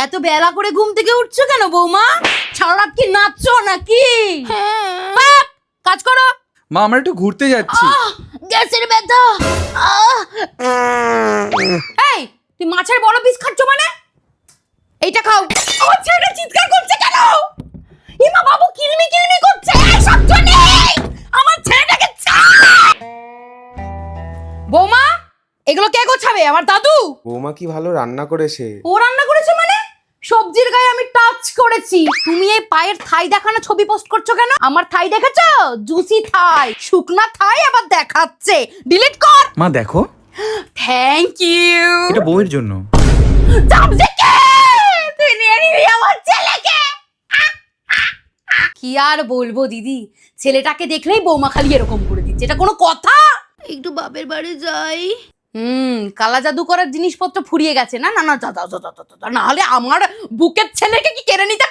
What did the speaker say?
এত বেলা করে ঘুম থেকে উঠছো কেন বৌমা? সারা রাত কি নাচছো নাকি? বাপ, কাজ করো। মা আমরা একটু ঘুরতে যাচ্ছি। গ্যাসের ব্যথা। এই তুই মাছের বড় পিস খাচ্ছ মানে? এইটা খাও। আমার ছেলেটা চিৎকার করছে কেন? ইমা বাবু কিলমি কিলমি করছে। সব জন্য আমার ছেলেটাকে ছাড়। বৌমা, এগুলো কে গোছাবে? আমার দাদু। বৌমা কি ভালো রান্না করেছে। ও রান্না করেছে মানে? সবজির গায়ে আমি টাচ করেছি। তুমি এই পায়ের থাই দেখানো ছবি পোস্ট করছো কেন? আমার থাই দেখেছো? জুসি থাই, শুকনা থাই আবার দেখাচ্ছে। ডিলিট কর। মা দেখো, থ্যাংক ইউ। এটা বউয়ের জন্য। তুই নিয়ে নিবি আমার ছেলেকে। কি আর বলবো দিদি, ছেলেটাকে দেখলেই বৌমা খালি এরকম করে দিচ্ছে। এটা কোনো কথা? একটু বাপের বাড়ি যাই। কালা জাদু করার জিনিসপত্র ফুরিয়ে গেছে না? না না, না হলে আমার বুকের ছেলেকে কি কেড়ে নিতে